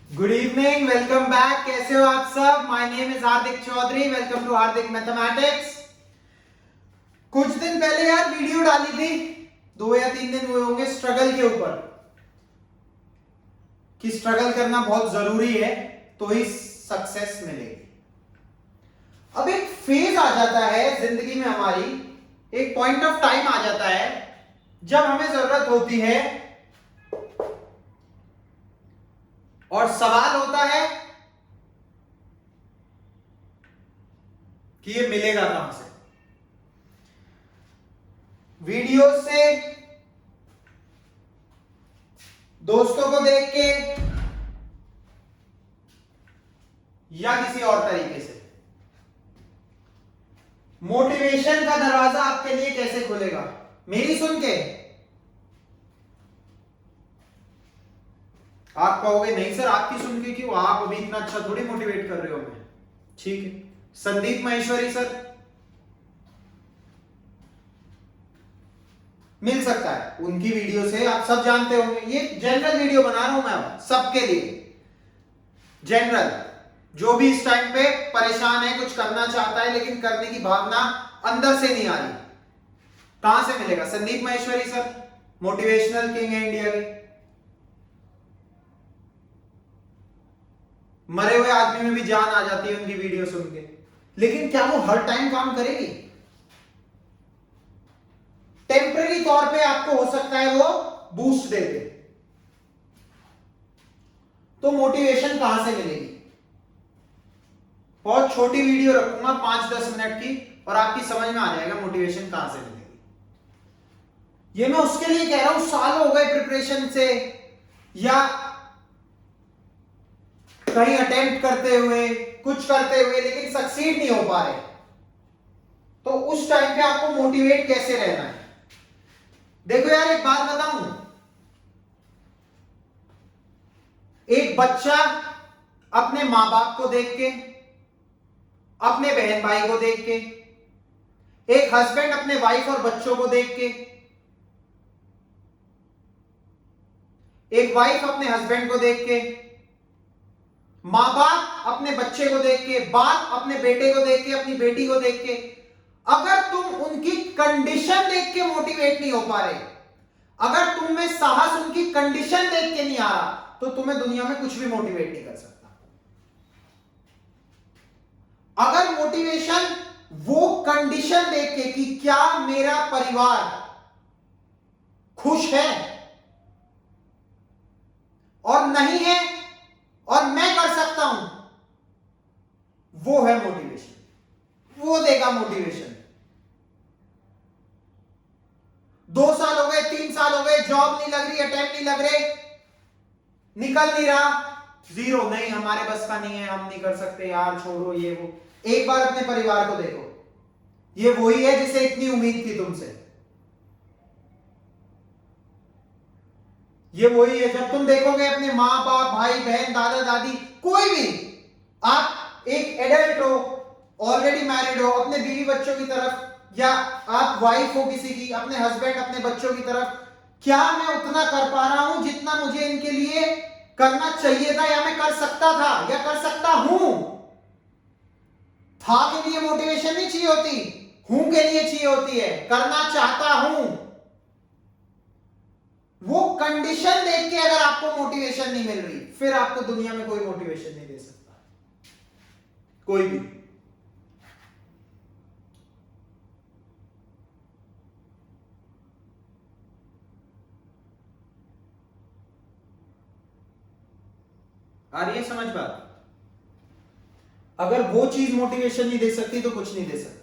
Good evening, welcome back. कैसे हो आप सब? My name is Hardik Chaudhary. Welcome to Hardik mathematics. कुछ दिन पहले यार वीडियो डाली थी, 2 या 3 दिन हुए होंगे, स्ट्रगल के ऊपर कि स्ट्रगल करना बहुत जरूरी है तो ही सक्सेस मिलेगी। अब एक फेज आ जाता है जिंदगी में हमारी, एक पॉइंट ऑफ टाइम आ जाता है जब हमें जरूरत होती है और सवाल होता है कि ये मिलेगा कहां से। वीडियो से, दोस्तों को देख के या किसी और तरीके से मोटिवेशन का दरवाजा आपके लिए कैसे खुलेगा? मेरी सुन के आप कहोगे नहीं सर, आपकी सुन के क्यों, आप अभी इतना अच्छा थोड़ी मोटिवेट कर रहे हो मैं। ठीक है, संदीप महेश्वरी सर मिल सकता है, उनकी वीडियो से आप सब जानते होंगे। ये जनरल वीडियो बना रहा हूं मैं सबके लिए, जनरल। जो भी इस टाइम पे परेशान है, कुछ करना चाहता है लेकिन करने की भावना अंदर से नहीं आ रही, कहां से मिलेगा? Sandeep Maheshwari sir motivational king है इंडिया के। मरे हुए आदमी में भी जान आ जाती है उनकी वीडियो सुन के, लेकिन क्या वो हर टाइम काम करेगी? टेम्परेरी तौर पे आपको हो सकता है वो बूस्ट दे दे, तो मोटिवेशन कहां से मिलेगी? बहुत छोटी वीडियो रखूंगा 5-10 मिनट की और आपकी समझ में आ जाएगा मोटिवेशन कहां से मिलेगी। ये मैं उसके लिए कह रहा हूं, साल हो गए प्रिपरेशन से या कहीं अटेम्प्ट करते हुए, कुछ करते हुए, लेकिन सक्सीड नहीं हो पा रहे, तो उस टाइम पे आपको मोटिवेट कैसे रहना है? देखो यार, एक बात बताऊं, एक बच्चा अपने मां बाप को देख के, अपने बहन भाई को देख के, एक हस्बैंड अपने वाइफ और बच्चों को देख के, एक वाइफ अपने हस्बैंड को देख के, मां बाप अपने बच्चे को देख के, बाप अपने बेटे को देख के, अपनी बेटी को देख के, अगर तुम उनकी कंडीशन देख के मोटिवेट नहीं हो पा रहे, अगर तुम में साहस उनकी कंडीशन देख के नहीं आ रहा, तो तुम्हें दुनिया में कुछ भी मोटिवेट नहीं कर सकता। अगर मोटिवेशन वो कंडीशन देख के कि क्या मेरा परिवार खुश है और नहीं है और मैं कर सकता हूं, वो है मोटिवेशन, वो देगा मोटिवेशन। 2 साल हो गए, 3 साल हो गए, जॉब नहीं लग रही, अटेम्प्ट नहीं लग रहे, निकल नहीं रहा, जीरो, नहीं हमारे बस का नहीं है, हम नहीं कर सकते यार, छोड़ो ये वो। एक बार अपने परिवार को देखो, ये वही है जिसे इतनी उम्मीद थी तुमसे, ये वही है। जब तुम देखोगे अपने मां बाप, भाई बहन, दादा दादी, कोई भी, आप एक एडल्ट हो, ऑलरेडी मैरिड हो, अपने बीवी बच्चों की तरफ, या आप वाइफ हो किसी की, अपने हस्बैंड, अपने बच्चों की तरफ, क्या मैं उतना कर पा रहा हूं जितना मुझे इनके लिए करना चाहिए था, या मैं कर सकता था, या कर सकता हूं? था के लिए मोटिवेशन नहीं चाहिए होती, हूं के लिए चाहिए होती है, करना चाहता हूं। वो कंडीशन देख के अगर आपको मोटिवेशन नहीं मिल रही, फिर आपको दुनिया में कोई मोटिवेशन नहीं दे सकता, कोई भी। आ रही है समझ बात? अगर वो चीज मोटिवेशन नहीं दे सकती तो कुछ नहीं दे सकती।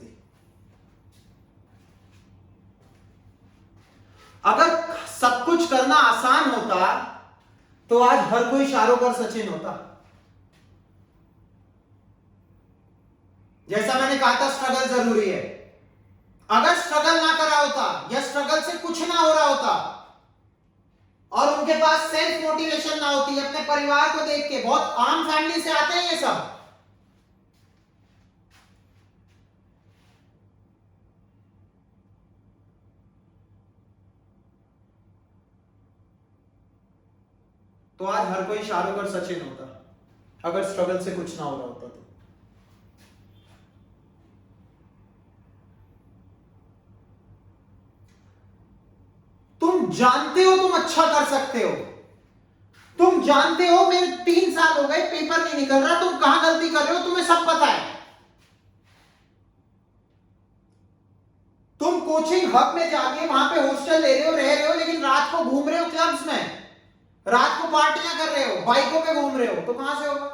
अगर सब कुछ करना आसान होता तो आज हर कोई शाहरुख और सचिन होता। जैसा मैंने कहा था, स्ट्रगल जरूरी है। अगर स्ट्रगल ना करा होता या स्ट्रगल से कुछ ना हो रहा होता और उनके पास सेल्फ मोटिवेशन ना होती, अपने परिवार को देख के, बहुत आम फैमिली से आते हैं ये सब, तो आज हर कोई शाहरुख और सचिन होता। अगर स्ट्रगल से कुछ ना हो रहा होता तो। तुम जानते हो तुम अच्छा कर सकते हो, तुम जानते हो मेरे 3 साल हो गए पेपर नहीं निकल रहा, तुम कहां गलती कर रहे हो तुम्हें सब पता है। तुम कोचिंग हब में जाके वहां पे हॉस्टल ले रहे हो, रह रहे हो, लेकिन रात को घूम रहे हो क्लब्स में, रात को पार्टियां कर रहे हो, बाइकों पे घूम रहे हो, तो कहां से होगा।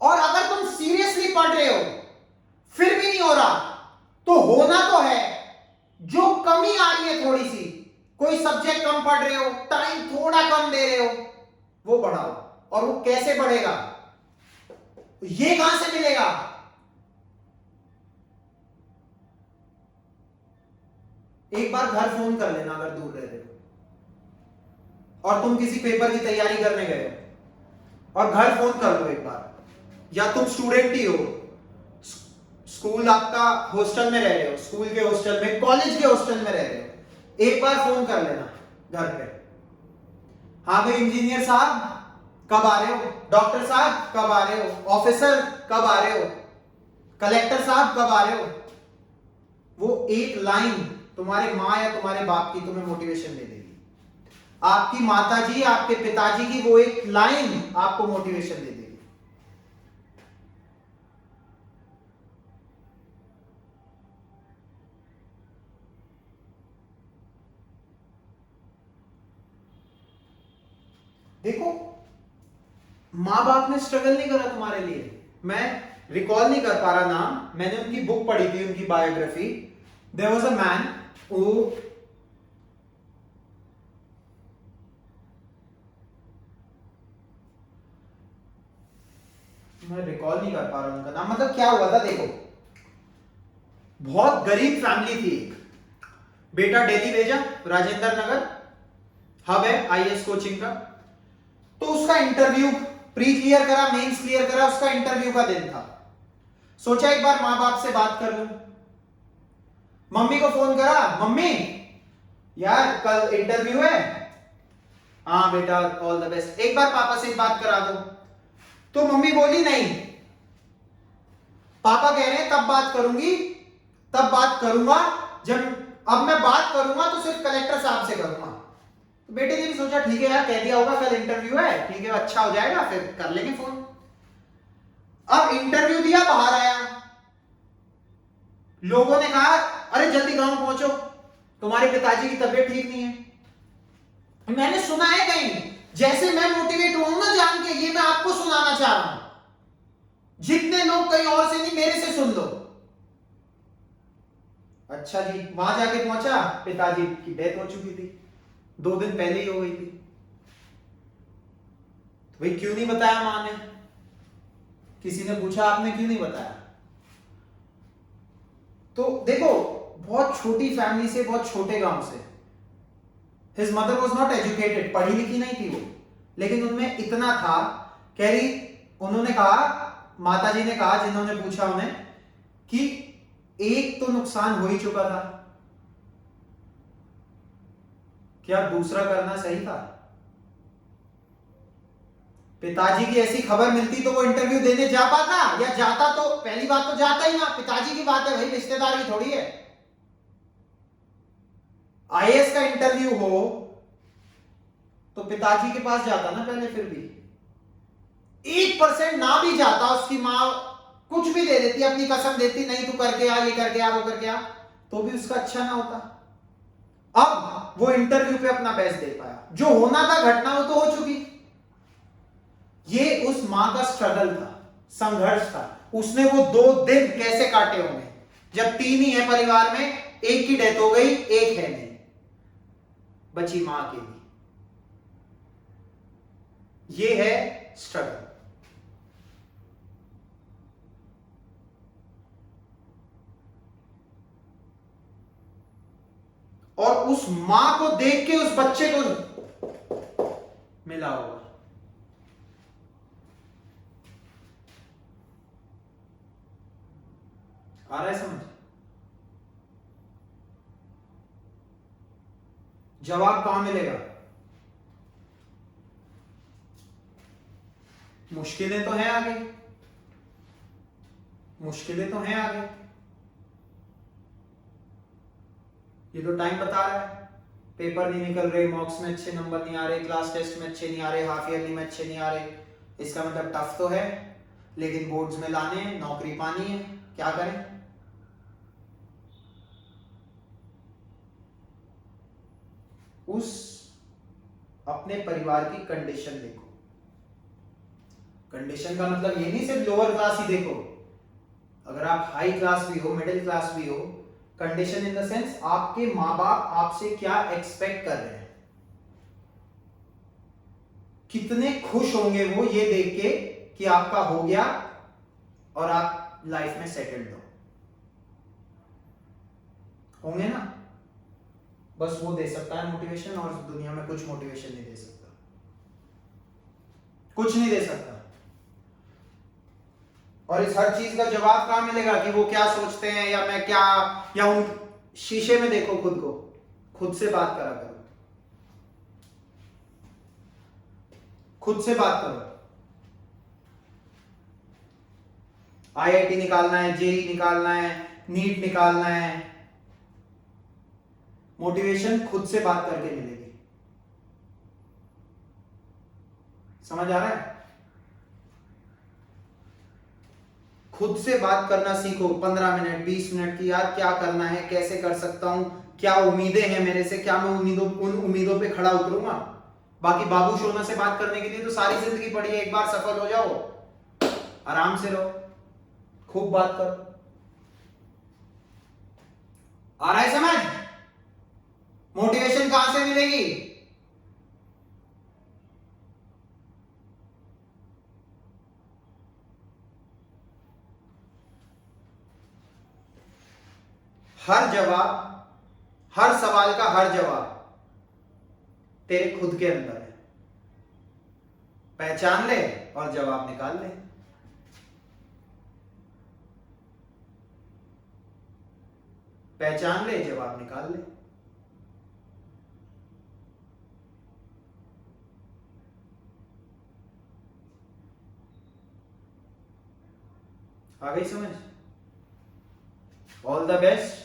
और अगर तुम सीरियसली पढ़ रहे हो फिर भी नहीं हो रहा, तो होना तो है, जो कमी आ रही है थोड़ी सी, कोई सब्जेक्ट कम पढ़ रहे हो, टाइम थोड़ा कम दे रहे हो, वो बढ़ाओ। और वो कैसे बढ़ेगा, ये कहां से मिलेगा। एक बार घर फोन कर लेना अगर दूर रह रहे हो और तुम किसी पेपर की तैयारी करने गए हो, और घर फोन कर लो एक बार, या तुम स्टूडेंट ही हो, स्कूल आपका हॉस्टल में रह रहे हो, स्कूल के हॉस्टल में, कॉलेज के हॉस्टल में रह रहे हो, एक बार फोन कर लेना घर पे, हाँ भाई इंजीनियर साहब कब आ रहे हो, डॉक्टर साहब कब आ रहे हो, ऑफिसर कब आ रहे हो, कलेक्टर साहब कब आ रहे हो। वो एक लाइन तुम्हारे माँ या तुम्हारे बाप की तुम्हें मोटिवेशन दे देगी, आपकी माताजी आपके पिताजी की वो एक लाइन आपको मोटिवेशन दे देगी। देखो माँ बाप ने स्ट्रगल नहीं करा तुम्हारे लिए, मैं रिकॉल नहीं कर पा रहा नाम, मैंने उनकी बुक पढ़ी थी, उनकी biography. There was a man who, मैं रिकॉल नहीं कर पा रहा उनका नाम, मतलब क्या हुआ था देखो, बहुत गरीब फैमिली थी, बेटा दिल्ली भेजा, राजेंद्र नगर हब है आईएएस कोचिंग का, तो उसका इंटरव्यू प्री क्लियर करा, मेंस क्लियर करा, उसका इंटरव्यू का दिन था, सोचा एक बार माँ बाप से बात कर लूं, मम्मी को फोन करा, मम्मी यार कल इंटरव्यू है, हाँ बेटा ऑल द बेस्ट, एक बार पापा से बात करा दो। तो मम्मी बोली नहीं, पापा कह रहे हैं तब बात करूंगी, तब बात करूंगा जब, अब मैं बात करूंगा तो सिर्फ कलेक्टर साहब से करूंगा। तो बेटे ने भी सोचा ठीक है यार कह दिया होगा कल इंटरव्यू है, ठीक है अच्छा हो जाएगा फिर कर लेंगे फोन। अब इंटरव्यू दिया, बाहर आया, लोगों ने कहा अरे जल्दी गांव पहुंचो, तुम्हारे पिताजी की तबीयत ठीक नहीं है। मैंने सुना है कहीं, जैसे मैं मोटिवेट हुआ ना जान के, ये मैं आपको सुनाना चाह रहा हूं, जितने लोग कहीं और से नहीं मेरे से सुन लो। अच्छा जी, वहां जाके पहुंचा, पिताजी की डेथ हो चुकी थी, 2 दिन पहले ही हो गई थी। तो भाई क्यों नहीं बताया मां ने, किसी ने पूछा आपने क्यों नहीं बताया। तो देखो बहुत छोटी फैमिली से, बहुत छोटे गांव से, his mother was not educated, पढ़ी लिखी नहीं थी वो, लेकिन उनमें इतना था, कह रही, उन्होंने कहा, माताजी ने कहा जिन्होंने पूछा उन्हें, कि एक तो नुकसान हो ही चुका था, क्या दूसरा करना सही था। पिताजी की ऐसी खबर मिलती तो वो इंटरव्यू देने जा पाता, या जाता तो पहली बात तो जाता ही ना, पिताजी की बात है भाई, रिश्तेदार की थोड़ी है। आईएएस का इंटरव्यू हो तो पिताजी के पास जाता ना पहले, फिर भी 1% ना भी जाता, उसकी मां कुछ भी दे देती, अपनी कसम देती, नहीं तू करके आ, ये करके आ, वो करके आ, तो भी उसका अच्छा ना होता। अब वो इंटरव्यू पे अपना बेस्ट दे पाया, जो होना था घटना वो तो हो चुकी, ये उस मां का स्ट्रगल था, संघर्ष था, उसने वो 2 दिन कैसे काटे होंगे, जब 3 ही है परिवार में, एक की डेथ हो गई, एक है नहीं, बची मां के लिए, ये है स्ट्रगल। और उस मां को देख के उस बच्चे को मिला होगा। आ रहा है समझ। जवाब कहां मिलेगा? मुश्किलें तो हैं आगे, मुश्किलें तो हैं आगे। ये तो टाइम बता रहा है, पेपर नहीं निकल रहे, मॉक्स में अच्छे नंबर नहीं आ रहे, क्लास टेस्ट में अच्छे नहीं आ रहे, हाफ ईयरली में अच्छे नहीं आ रहे। इसका मतलब टफ तो है, लेकिन बोर्ड्स में लाने हैं, नौकरी पानी है, क्या करें? उस अपने परिवार की कंडीशन देखो। कंडीशन का मतलब ये नहीं सिर्फ लोअर क्लास ही देखो, अगर आप हाई क्लास भी हो, मिडिल क्लास भी हो, कंडीशन इन द सेंस आपके माँ बाप आपसे क्या एक्सपेक्ट कर रहे हैं, कितने खुश होंगे वो ये देख के कि आपका हो गया और आप लाइफ में सेटल्ड होंगे ना। बस वो दे सकता है मोटिवेशन, और दुनिया में कुछ मोटिवेशन नहीं दे सकता, कुछ नहीं दे सकता। और इस हर चीज का जवाब कहां मिलेगा कि वो क्या सोचते हैं या मैं क्या, या उन शीशे में देखो खुद को, खुद से बात करा करो, खुद से बात करो। आईआईटी निकालना है, जेई निकालना है, नीट निकालना है, मोटिवेशन खुद से बात करके मिलेगी। समझ आ रहा है? खुद से बात करना सीखो, 15 मिनट 20 मिनट की, यार क्या करना है, कैसे कर सकता हूं, क्या उम्मीदें हैं मेरे से, क्या मैं उन उम्मीदों पे खड़ा उतरूंगा। बाकी बाबू शोना से बात करने के लिए तो सारी जिंदगी पड़ी है, एक बार सफल हो जाओ, आराम से रहो, खूब बात करो। आ रहा है समझ? मोटिवेशन कहां से मिलेगी? हर जवाब, हर सवाल का हर जवाब तेरे खुद के अंदर है। पहचान ले और जवाब निकाल ले। पहचान ले, जवाब निकाल ले। आ गई समझ? All the best,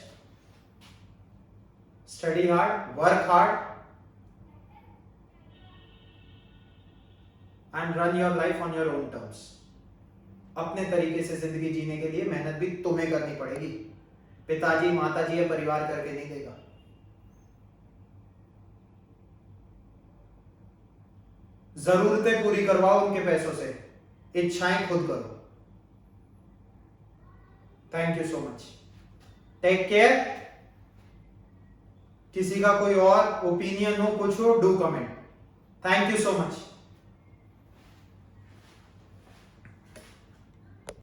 study hard, work hard and run your life on your own terms. अपने तरीके से जिंदगी जीने के लिए मेहनत भी तुम्हें करनी पड़ेगी, पिताजी माताजी या परिवार करके नहीं देगा। जरूरतें पूरी करवाओ उनके पैसों से, इच्छाएं खुद करो। Thank you so much, take care. किसी का कोई और ओपिनियन हो, कुछ हो, do comment. Thank you so much.